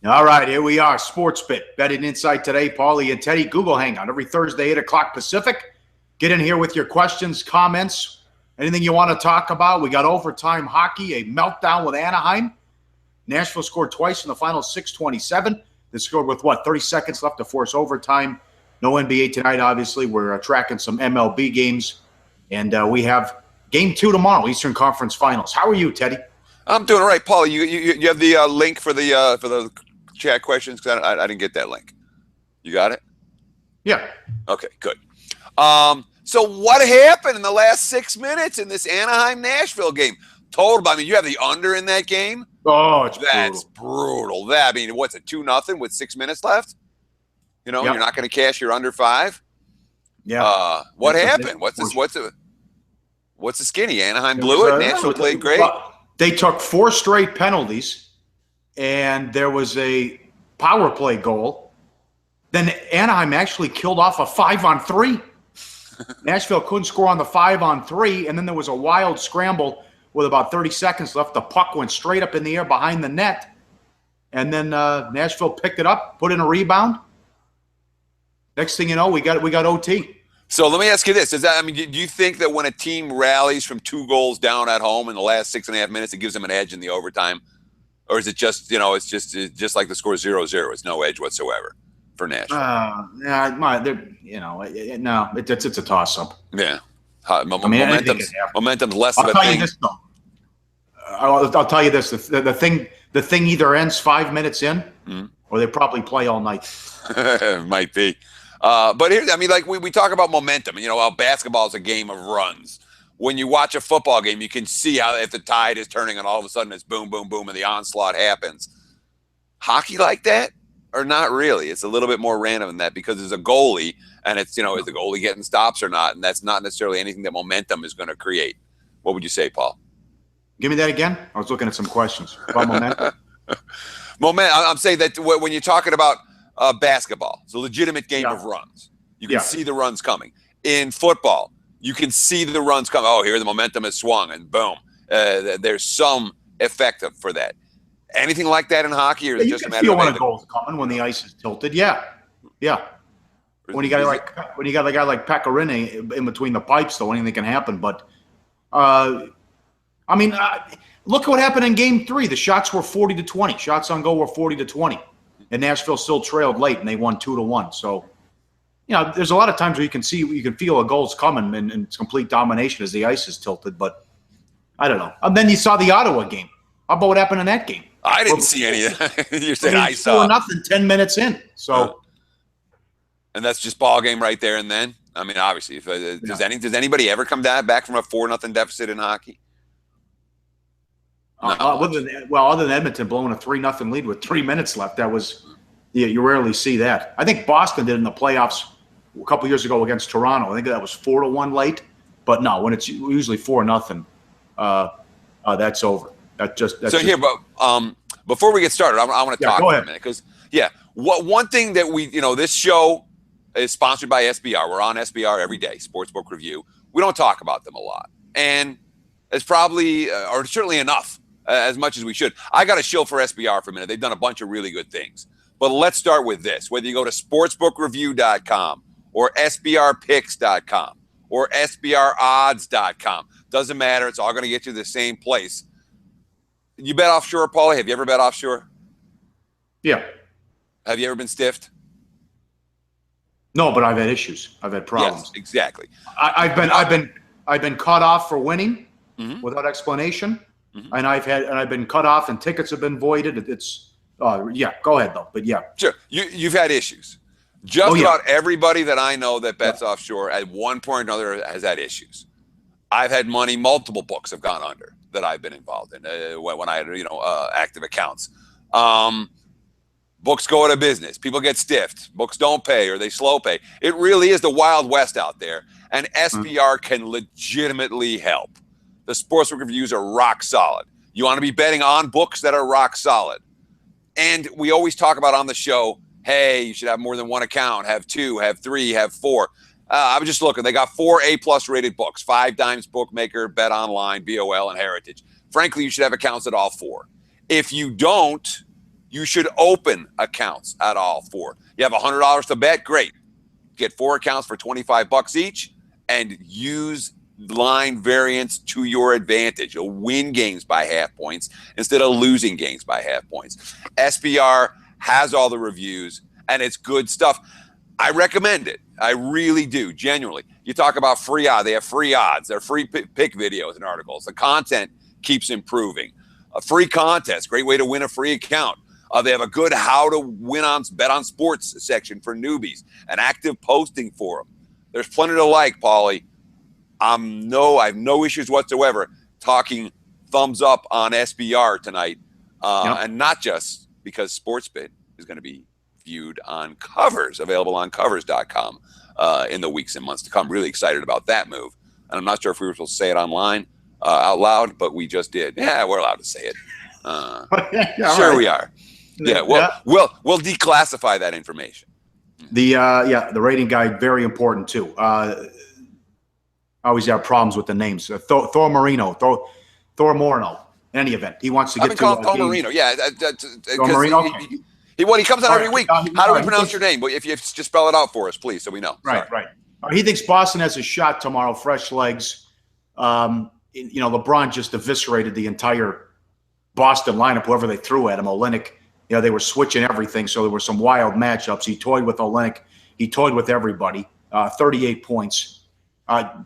All right, here we are. Sportsbook betting insight today. Pauly and Teddy. Google Hangout every Thursday, 8 o'clock Pacific. Get in here with your questions, comments, anything you want to talk about. We got overtime hockey, a meltdown with Anaheim. Nashville scored twice in the final, 6:27. They scored with, 30 seconds left to force overtime. No NBA tonight, obviously. We're tracking some MLB games. And we have Game 2 tomorrow, Eastern Conference Finals. How are you, Teddy? I'm doing all right. Pauly, you have the link for the chat questions? Because I didn't get that link. You got it? Yeah. Okay, good. So what happened in the last 6 minutes in this Anaheim-Nashville game? You have the under in that game? Oh, That's brutal. What's it, 2-0 with 6 minutes left? You're not going to cash your under 5? Yeah. What happened? What's the skinny? Anaheim blew it. Nashville played great. Well, they took 4 straight penalties, and there was a power play goal. Then Anaheim actually killed off a 5-on-3. Nashville couldn't score on the 5-on-3, and then there was a wild scramble with about 30 seconds left. The puck went straight up in the air behind the net, and then Nashville picked it up, put in a rebound. Next thing you know, we got OT. So let me ask you this: do you think that when a team rallies from 2 goals down at home in the last 6.5 minutes, it gives them an edge in the overtime, or is it just it's just like the score 0-0? It's no edge whatsoever for Nashville. No, it's a toss-up. Yeah, momentum's less of a thing. I'll tell you this: the thing either ends 5 minutes in, or they probably play all night. Might be. But here, we talk about momentum. How basketball is a game of runs. When you watch a football game, you can see how if the tide is turning and all of a sudden it's boom, boom, boom, and the onslaught happens. Hockey like that, or not really? It's a little bit more random than that because there's a goalie, and it's is the goalie getting stops or not, and that's not necessarily anything that momentum is going to create. What would you say, Paul? Give me that again. I was looking at some questions about momentum. I'm saying that when you're talking about basketball, it's a legitimate game of runs. You can see the runs coming. In football, you can see the runs coming. Oh, here the momentum has swung, and boom. There's some effect for that. Anything like that in hockey, or is it just a matter of you can feel when a goal's coming when the ice is tilted? Yeah. When you got a guy like Pecorine in between the pipes, though, anything can happen. But look at what happened in Game 3. The shots were 40-20. Shots on goal were 40-20. And Nashville still trailed late, and they won 2-1. So, there's a lot of times where you can feel a goal's coming and it's complete domination as the ice is tilted. But I don't know. And then you saw the Ottawa game. How about what happened in that game? I didn't see any of that. You're saying I saw 4-0, 10 minutes in. So, and that's just ball game right there and then. Obviously, does anybody ever come back from a 4-0 deficit in hockey? Other than Edmonton blowing a 3-0 lead with 3 minutes left, you rarely see that. I think Boston did in the playoffs a couple years ago against Toronto. I think that was 4-1 late. But no, when it's usually 4-0, that's over. Before we get started, I want to talk for a minute because one thing that this show is sponsored by SBR. We're on SBR every day, Sportsbook Review. We don't talk about them a lot, and it's probably or certainly enough. As much as we should. I got a shill for SBR for a minute. They've done a bunch of really good things. But let's start with this. Whether you go to sportsbookreview.com or sbrpicks.com or sbrodds.com, doesn't matter. It's all going to get you to the same place. You bet offshore, Pauly? Have you ever bet offshore? Yeah. Have you ever been stiffed? No, but I've had issues. I've had problems. Yes, exactly. I've been cut off for winning without explanation. And I've been cut off, and tickets have been voided. Go ahead though. But yeah, sure. You've had issues. Just about everybody that I know that bets offshore at one point or another has had issues. I've had money. Multiple books have gone under that I've been involved in when I had active accounts. Books go out of business. People get stiffed. Books don't pay or they slow pay. It really is the Wild West out there, and SBR can legitimately help. The Sportsbook reviews are rock solid. You want to be betting on books that are rock solid. And we always talk about on the show, hey, you should have more than one account, have 2, have 3, have 4. I was just looking. They got 4 A+ rated books, 5 Dimes Bookmaker, Bet Online, BOL, and Heritage. Frankly, you should have accounts at all 4. If you don't, you should open accounts at all 4. You have $100 to bet, great. Get 4 accounts for $25 each and use line variance to your advantage. You'll win games by half points instead of losing games by half points. SBR has all the reviews, and it's good stuff. I recommend it. I really do, genuinely. You talk about free odds. They have free odds. They're free pick videos and articles. The content keeps improving. A free contest, great way to win a free account. They have a good how to bet on sports section for newbies, an active posting forum. There's plenty to like, Pauly. I have no issues whatsoever talking thumbs up on SBR tonight, and not just because Sportsbit is going to be viewed on Covers, available on covers.com in the weeks and months to come. Really excited about that move. And I'm not sure if we were supposed to say it online out loud, but we just did. Yeah, we're allowed to say it. Sure, right. We are. Yeah, we'll declassify that information. The rating guide, very important too. I always have problems with the names. Thor Moreno. In any event, he wants to get to Thor Marino. Yeah, Thor Marino. Okay. He comes out every week. How do we pronounce your name? If you just spell it out for us, please, so we know. Right. He thinks Boston has a shot tomorrow, fresh legs. LeBron just eviscerated the entire Boston lineup, whoever they threw at him. Olynyk, they were switching everything, so there were some wild matchups. He toyed with Olynyk. He toyed with everybody. 38 points.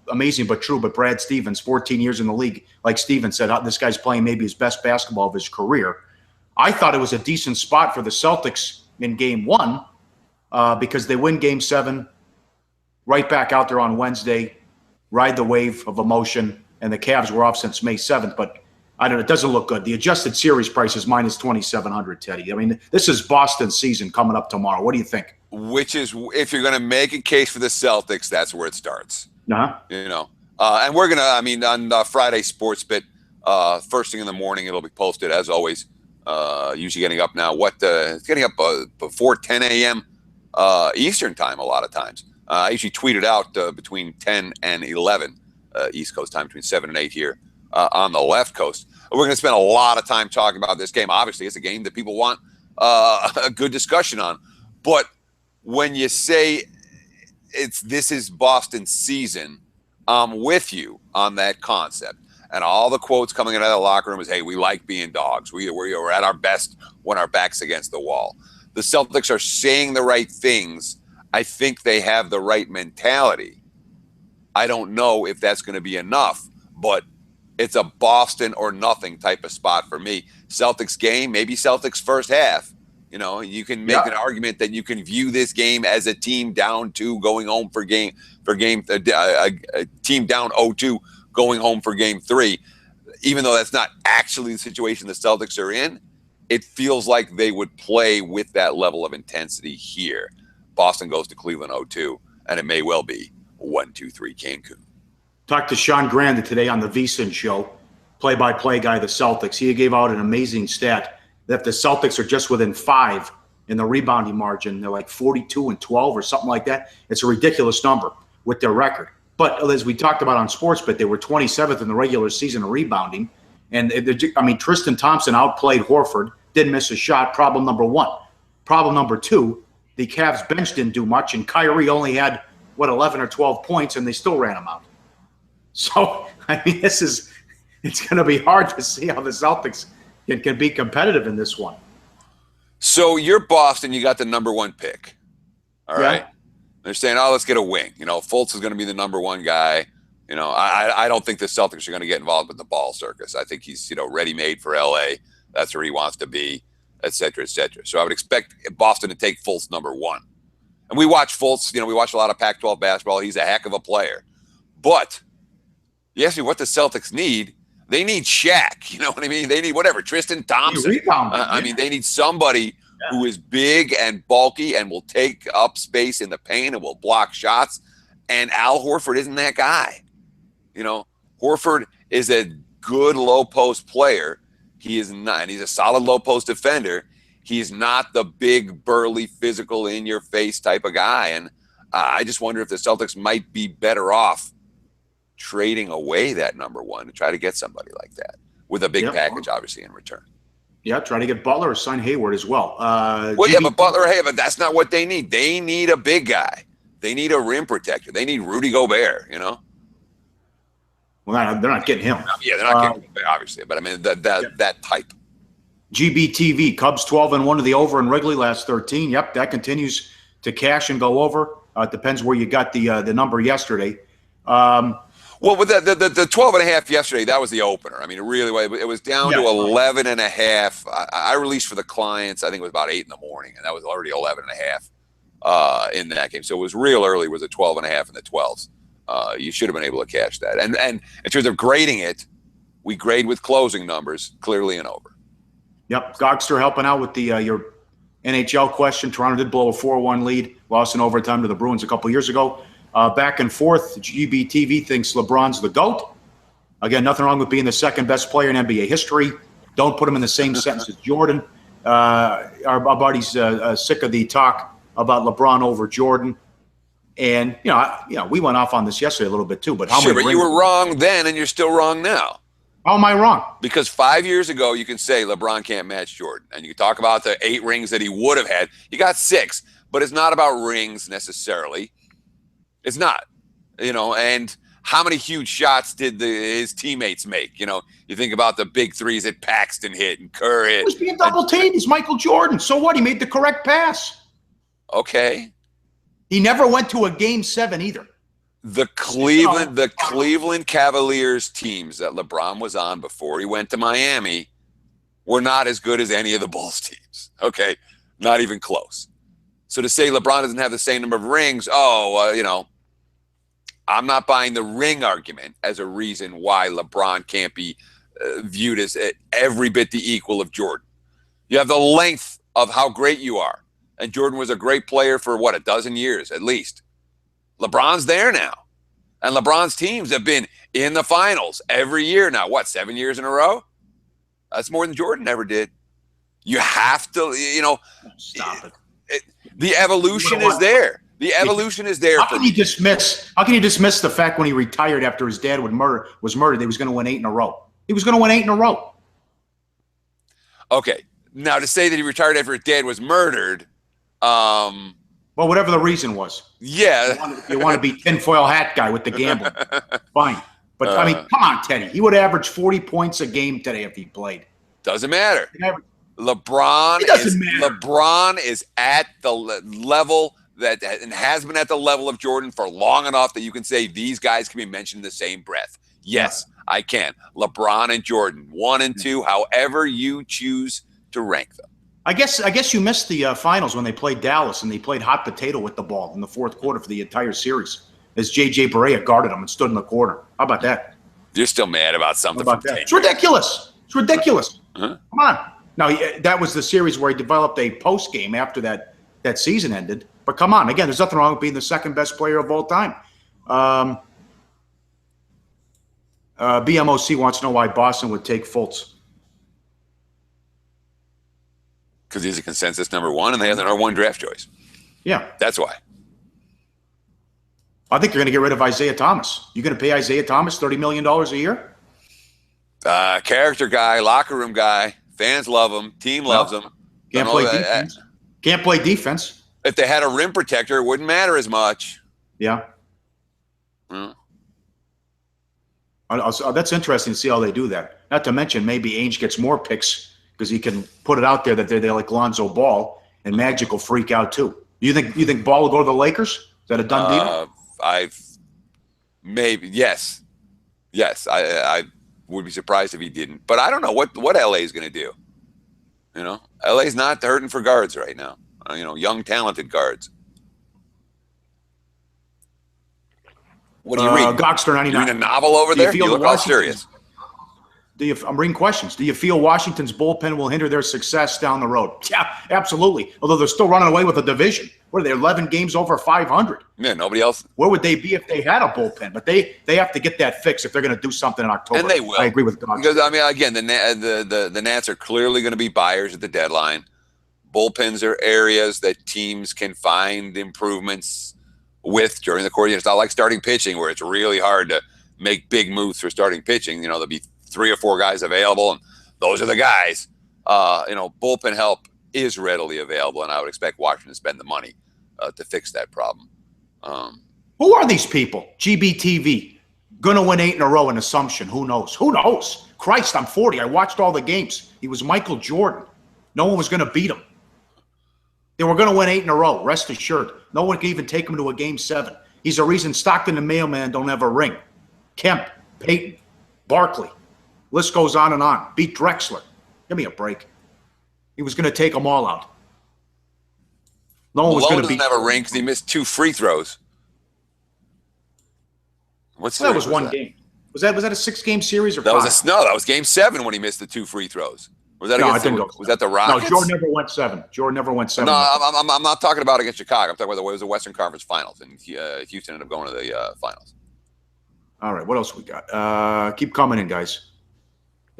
Amazing but true. But Brad Stevens, 14 years in the league, like Stevens said, this guy's playing maybe his best basketball of his career. I thought it was a decent spot for the Celtics in Game 1 because they win Game 7, right back out there on Wednesday, ride the wave of emotion, and the Cavs were off since May 7th. But I don't know, it doesn't look good. The adjusted series price is minus 2,700, Teddy. I mean, this is Boston season coming up tomorrow. What do you think? Which is, if you're going to make a case for the Celtics, that's where it starts. And we're going to, on Friday Sportsbit, first thing in the morning, it'll be posted as always. Usually getting up now. It's getting up before 10 a.m. Eastern time a lot of times. I usually tweet it out between 10 and 11 East Coast time, between 7 and 8 here on the left coast. We're going to spend a lot of time talking about this game. Obviously, it's a game that people want a good discussion on. But when you say this is Boston's season, I'm with you on that concept. And all the quotes coming out of the locker room is, hey, we like being dogs. We're at our best when our back's against the wall. The Celtics are saying the right things. I think they have the right mentality. I don't know if that's going to be enough, but it's a Boston or nothing type of spot for me. Celtics game, maybe Celtics first half. You can make an argument that you can view this game as a team down 2 going home a team down 0-2 going home for Game 3. Even though that's not actually the situation the Celtics are in, it feels like they would play with that level of intensity here. Boston goes to Cleveland 0-2, and it may well be 1-2-3 Cancun. Talked to Sean Granda today on the VSiN show, play-by-play guy of the Celtics. He gave out an amazing stat that the Celtics are just within 5 in the rebounding margin. They're like 42-12 or something like that. It's a ridiculous number with their record. But as we talked about on Sportsbet, they were 27th in the regular season of rebounding. And Tristan Thompson outplayed Horford, didn't miss a shot. Problem number 1. Problem number 2, the Cavs bench didn't do much, and Kyrie only had, 11 or 12 points, and they still ran him out. So, it's going to be hard to see how the Celtics can be competitive in this one. So you're Boston, you got the number 1 pick. All right. They're saying, let's get a wing. Fultz is going to be the number 1 guy. I don't think the Celtics are going to get involved with the ball circus. I think he's, ready-made for L.A. That's where he wants to be, et cetera, et cetera. So I would expect Boston to take Fultz number 1. And we watch Fultz, we watch a lot of Pac-12 basketball. He's a heck of a player. But you ask me what the Celtics need, they need Shaq. You know what I mean? They need Tristan Thompson. They need somebody who is big and bulky and will take up space in the paint and will block shots. And Al Horford isn't that guy. Horford is a good low post player. He is not, and he's a solid low post defender. He's not the big, burly, physical, in-your-face type of guy. And I just wonder if the Celtics might be better off trading away that number 1 to try to get somebody like that with a big package, obviously, in return. Yeah, try to get Butler or sign Hayward as well. Well, yeah, but Butler, hey, but that's not what they need. They need a big guy. They need a rim protector. They need Rudy Gobert, you know? Well, they're not getting him. Yeah, they're not getting Gobert, obviously. But, I mean, that type. GBTV, Cubs 12-1 to the over in Wrigley last 13. Yep, that continues to cash and go over. It depends where you got the number yesterday. Well, with the 12.5 yesterday, that was the opener. I mean, it really was. It was down to 11.5. I released for the clients. I think it was about 8 in the morning, and that was already 11.5 in that game. So it was real early. It was a 12.5 and the 12s. You should have been able to cash that. And in terms of grading it, we grade with closing numbers, clearly and over. Yep, Gogster helping out with the your NHL question. Toronto did blow a 4-1 lead, lost in overtime to the Bruins a couple years ago. Back and forth, GBTV thinks LeBron's the GOAT. Again, nothing wrong with being the second best player in NBA history. Don't put him in the same sentence as Jordan. Our buddy's sick of the talk about LeBron over Jordan. And, we went off on this yesterday a little bit too. But you were wrong then and you're still wrong now. How am I wrong? Because 5 years ago, you can say LeBron can't match Jordan. And you can talk about the 8 rings that he would have had. You got 6. But it's not about rings necessarily. It's not, and how many huge shots did his teammates make? You think about the big threes that Paxton hit and Kerr hit. He was being double teamed. He's Michael Jordan. So what? He made the correct pass. Okay. He never went to a game 7 either. The Cleveland Cavaliers teams that LeBron was on before he went to Miami were not as good as any of the Bulls teams. Okay. Not even close. So to say LeBron doesn't have the same number of rings, I'm not buying the ring argument as a reason why LeBron can't be viewed as every bit the equal of Jordan. You have the length of how great you are. And Jordan was a great player for, a dozen years at least. LeBron's there now. And LeBron's teams have been in the finals every year now. 7 years in a row? That's more than Jordan ever did. You have to, Stop it. The evolution is there. The evolution is there. How can you dismiss the fact when he retired after his dad was murdered, he was going to win 8 in a row? He was going to win 8 in a row. Okay. Now to say that he retired after his dad was murdered, well, whatever the reason was. Yeah. You want to be tinfoil hat guy with the gambling. Fine. But I mean, come on, Teddy. He would average 40 points a game today if he played. Doesn't matter. LeBron is at the level that and has been at the level of Jordan for long enough that you can say these guys can be mentioned in the same breath. Yes, I can. LeBron and Jordan, 1 and 2, however you choose to rank them. I guess you missed the finals when they played Dallas and they played hot potato with the ball in the fourth quarter for the entire series as J.J. Barea guarded them and stood in the corner. How about that? You're still mad about something. How about that? It's ridiculous. It's ridiculous. Come on. Now, that was the series where he developed a post game after that season ended. But come on. Again, there's nothing wrong with being the second best player of all time. BMOC wants to know why Boston would take Fultz. Because he's a consensus number 1 and they have the number 1 draft choice. Yeah. That's why. I think you're going to get rid of Isaiah Thomas. You're going to pay Isaiah Thomas $30 million a year? Character guy, locker room guy. Fans love him. Team loves him. Can't play defense. Can't play defense. If they had a rim protector, it wouldn't matter as much. Yeah. That's interesting to see how they do that. Not to mention maybe Ainge gets more picks because he can put it out there that they're like Lonzo Ball and Magic will freak out too. You think Ball will go to the Lakers? Is that a done deal? Yes. I would be surprised if he didn't. But I don't know what LA is going to do. LA's not hurting for guards right now. Young, talented guards. What do you read? Gogster 99. You read a novel over there? You look all serious. I'm reading questions. Do you feel Washington's bullpen will hinder their success down the road? Yeah, absolutely. Although they're still running away with a division. What are they, 11 games over 500? Yeah, nobody else. Where would they be if they had a bullpen? But they have to get that fixed if they're going to do something in October. And they will. I agree with Gogster. Because, again, the Nats are clearly going to be buyers at the deadline. Bullpens are areas that teams can find improvements with during the course. It's not like starting pitching where it's really hard to make big moves for starting pitching. There'll be 3 or 4 guys available, and those are the guys. bullpen help is readily available, and I would expect Washington to spend the money to fix that problem. Who are these people? GBTV. Gonna win 8 in a row, an assumption. Who knows? Who knows? Christ, I'm 40. I watched all the games. He was Michael Jordan. No one was going to beat him. They were going to win 8 in a row, rest assured. No one could even take him to a game 7. He's the reason Stockton and Mailman don't have a ring. Kemp, Peyton, Barkley. List goes on and on. Beat Drexler. Give me a break. He was going to take them all out. No one was going to beat him. Doesn't have a ring because he missed 2 free throws. That was one game. Was that a 6-game series or 5? That was game 7 when he missed the 2 free throws. Was that was that the Rockets? No, Jordan never went 7. No, I'm not talking about against Chicago. I'm talking about the Western Conference Finals, and Houston ended up going to the finals. All right, what else we got? Keep coming in, guys.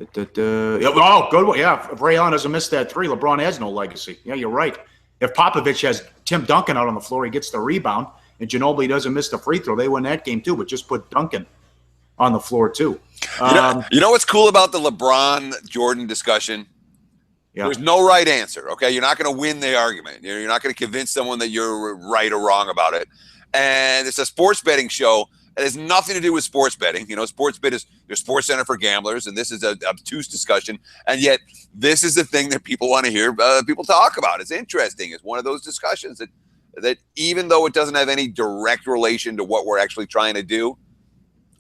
Oh, good one. Yeah, if Ray Allen doesn't miss that 3, LeBron has no legacy. Yeah, you're right. If Popovich has Tim Duncan out on the floor, he gets the rebound, and Ginobili doesn't miss the free throw, they win that game too, but just put Duncan on the floor too. You know what's cool about the LeBron-Jordan discussion? Yeah. There's no right answer, okay? You're not going to win the argument. You're not going to convince someone that you're right or wrong about it. And it's a sports betting show. It has nothing to do with sports betting. Sports bet is your Sports Center for gamblers, and this is an obtuse discussion. And yet, this is the thing that people want to hear people talk about. It's interesting. It's one of those discussions that even though it doesn't have any direct relation to what we're actually trying to do,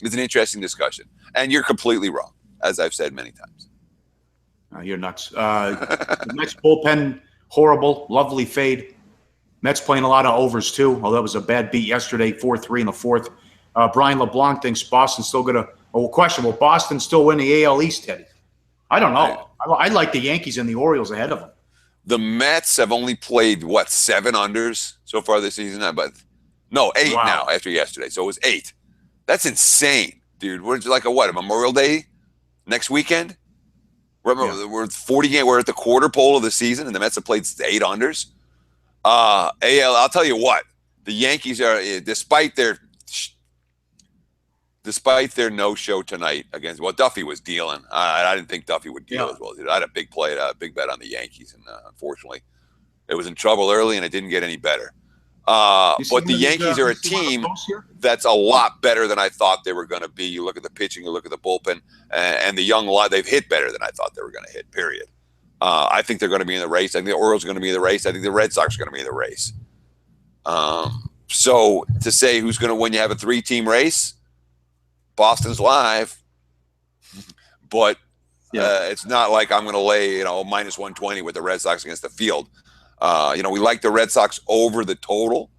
it's an interesting discussion. And you're completely wrong, as I've said many times. You're nuts. The Mets bullpen, horrible, lovely fade. Mets playing a lot of overs, too, although that was a bad beat yesterday, 4-3 in the 4th. Brian LeBlanc thinks Boston's still going to – will Boston still win the AL East, Teddy? I don't know. I like the Yankees and the Orioles ahead of them. The Mets have only played, 7 unders so far this season? 8 now after yesterday. So it was 8. That's insane, dude. We're like a Memorial Day next weekend? We're 40 games. We're at the quarter pole of the season, and the Mets have played 8 unders. AL, I'll tell you what. The Yankees are, despite their no-show tonight against, Duffy was dealing. I didn't think Duffy would deal as well. I had a big bet on the Yankees, and unfortunately, it was in trouble early, and it didn't get any better. But the Yankees are a team that's a lot better than I thought they were going to be. You look at the pitching, you look at the bullpen, and the young lot, they've hit better than I thought they were going to hit, period. I think they're going to be in the race. I think the Orioles are going to be in the race. I think the Red Sox are going to be in the race. So to say who's going to win, you have a 3-team race. Boston's live, but it's not like I'm going to lay, minus 120 with the Red Sox against the field. We like the Red Sox over the total.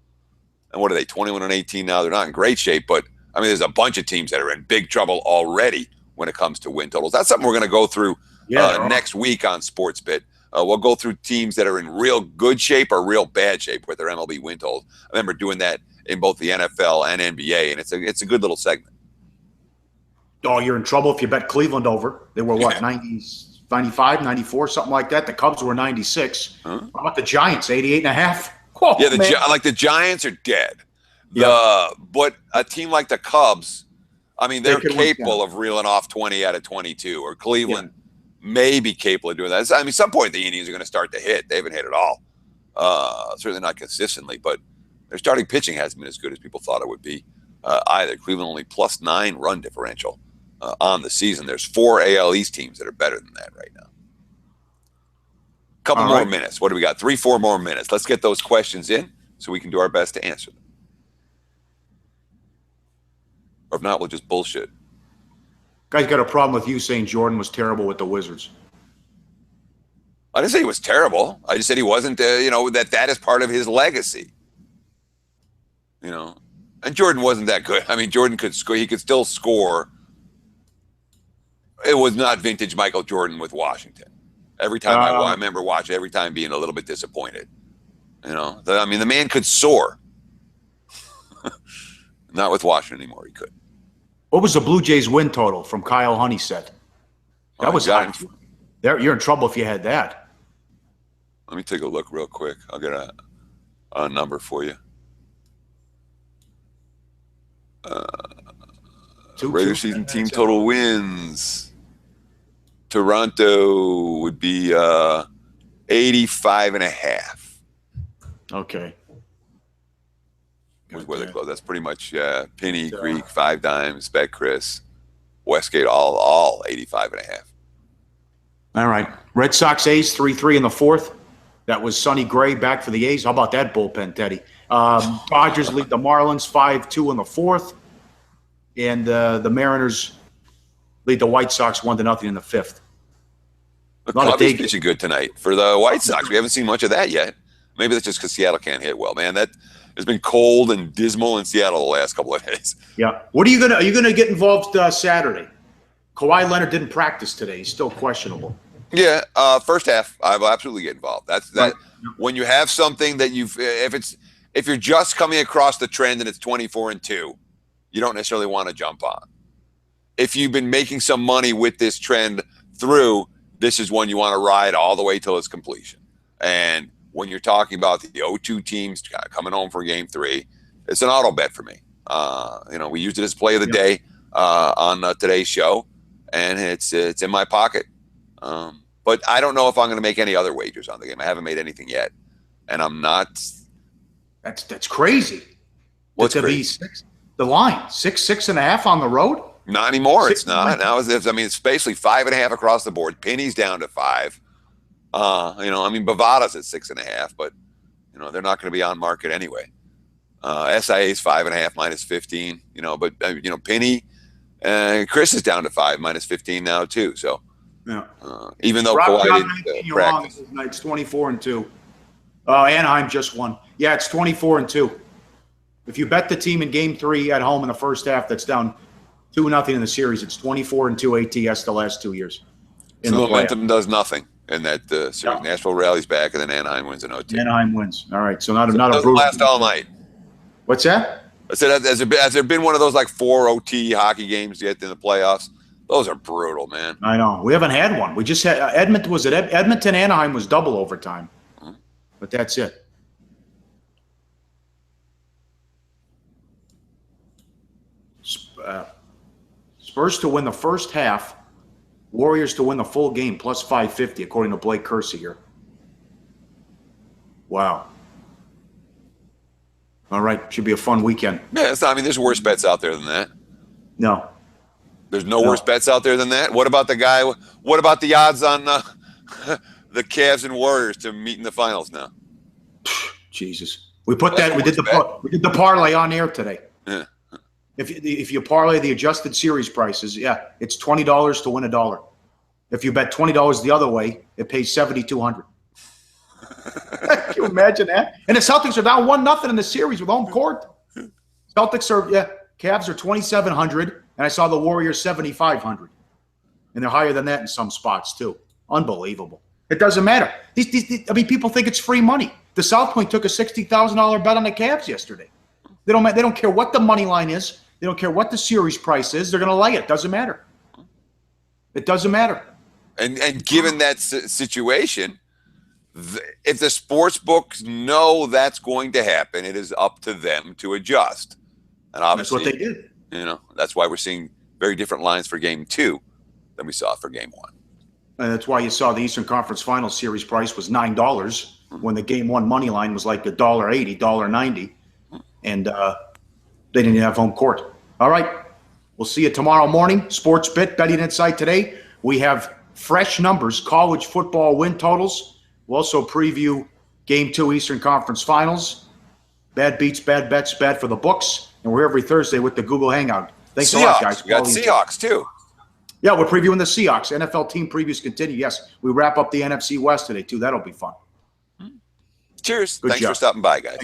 And what are they, 21-18 now? They're not in great shape, but there's a bunch of teams that are in big trouble already when it comes to win totals. That's something we're going to go through next week on Sportsbit. We'll go through teams that are in real good shape or real bad shape with their MLB win totals. I remember doing that in both the NFL and NBA, and it's a good little segment. Oh, you're in trouble if you bet Cleveland over. They were 90s, 95, 94, something like that. The Cubs were 96. Huh? How about the Giants, 88.5? Oh, yeah, the Giants are dead. But a team like the Cubs, they're capable of reeling off 20 out of 22, or Cleveland may be capable of doing that. At some point the Indians are going to start to hit. They haven't hit at all. Certainly not consistently, but their starting pitching hasn't been as good as people thought it would be either. Cleveland only +9 run differential on the season. There's 4 AL East teams that are better than that right now. Couple more minutes. What do we got? 3-4 more minutes. Let's get those questions in so we can do our best to answer them. Or if not, we'll just bullshit. Guy's got a problem with you saying Jordan was terrible with the Wizards. I didn't say he was terrible. I just said he wasn't, that is part of his legacy. And Jordan wasn't that good. Jordan could score. He could still score. It was not vintage Michael Jordan with Washington. Every time I remember watching, every time being a little bit disappointed. The man could soar. Not with Washington anymore. He could. What was the Blue Jays win total from Kyle Honeysett? That was high. You're in trouble if you had that. Let me take a look real quick. I'll get a number for you. Regular season team total wins. Toronto would be 85.5. Okay. Was where they close. That's pretty much Penny, Greek, 5 Dimes, Betcris, Westgate, all 85.5. All right. Red Sox A's 3-3 in the fourth. That was Sonny Gray back for the A's. How about that bullpen, Teddy? Dodgers lead the Marlins 5-2 in the fourth. And the Mariners lead the White Sox 1-0 in the fifth. The Cubs pitching good tonight for the White Sox. We haven't seen much of that yet. Maybe that's just because Seattle can't hit well, man. That has been cold and dismal in Seattle the last couple of days. Yeah. Are you gonna get involved Saturday? Kawhi Leonard didn't practice today. He's still questionable. Yeah, first half, I will absolutely get involved. That's that. Right. When you have something that if you're just coming across the trend and it's 24-2, you don't necessarily want to jump on. If you've been making some money with this trend through, this is one you want to ride all the way till its completion. And when you're talking about the 0-2 teams coming home for Game 3, it's an auto bet for me. We used it as play of the day on today's show, and it's in my pocket. But I don't know if I'm going to make any other wagers on the game. I haven't made anything yet, and I'm not. That's crazy. What's crazy? The line 6.5 on the road. Not anymore. It's not now. It's basically 5.5 across the board. Penny's down to 5. Bovada's at 6.5, but they're not going to be on market anyway. SIA's 5.5 minus 15. But Penny, Chris is down to 5 minus 15 now too. So. Yeah. Even though Pauly didn't practice. It's 24-2. Anaheim just won. Yeah, it's 24-2. If you bet the team in Game 3 at home in the first half, that's down 2-0 in the series. It's 24-2 ATS the last 2 years. So the momentum does nothing in that series. Yeah. Nashville rallies back, and then Anaheim wins in OT. Anaheim wins. All right, so not a brutal. Last all night. What's that? I said, has there been one of those like 4 OT hockey games yet in the playoffs? Those are brutal, man. I know. We haven't had one. We just had Edmonton, Anaheim was double overtime. Mm-hmm. But that's it. Spurs to win the first half, Warriors to win the full game, plus 550, according to Blake Kersey here. Wow. All right. Should be a fun weekend. Yeah, there's worse bets out there than that. No. There's no worse bets out there than that. What about the odds on the Cavs and Warriors to meet in the finals now? Jesus, we did the parlay on air today. Yeah. If you parlay the adjusted series prices, it's $20 to win $1. If you bet $20 the other way, it pays $7,200. Can you imagine that? And the Celtics are down 1-0 in the series with home court. Celtics Cavs are 2,700. And I saw the Warriors 7,500. And they're higher than that in some spots, too. Unbelievable. It doesn't matter. People think it's free money. The South Point took a $60,000 bet on the Cavs yesterday. They don't care what the money line is. They don't care what the series price is. They're going to lay it. Doesn't matter. It doesn't matter. And given that situation, if the sports books know that's going to happen, it is up to them to adjust. And obviously, that's what they did. That's why we're seeing very different lines for Game 2 than we saw for Game 1. And that's why you saw the Eastern Conference Finals series price was $9 when the Game 1 money line was like $1.80, $1.90, and they didn't have home court. All right, we'll see you tomorrow morning. Sports Betting Insight today. We have fresh numbers, college football win totals. We'll also preview Game 2 Eastern Conference Finals. Bad beats, bad bets, bad for the books. And we're every Thursday with the Google Hangout. Thanks a lot, guys. We got Seahawks, too. Yeah, we're previewing the Seahawks. NFL team previews continue. Yes, we wrap up the NFC West today, too. That'll be fun. Cheers. Thanks for stopping by, guys.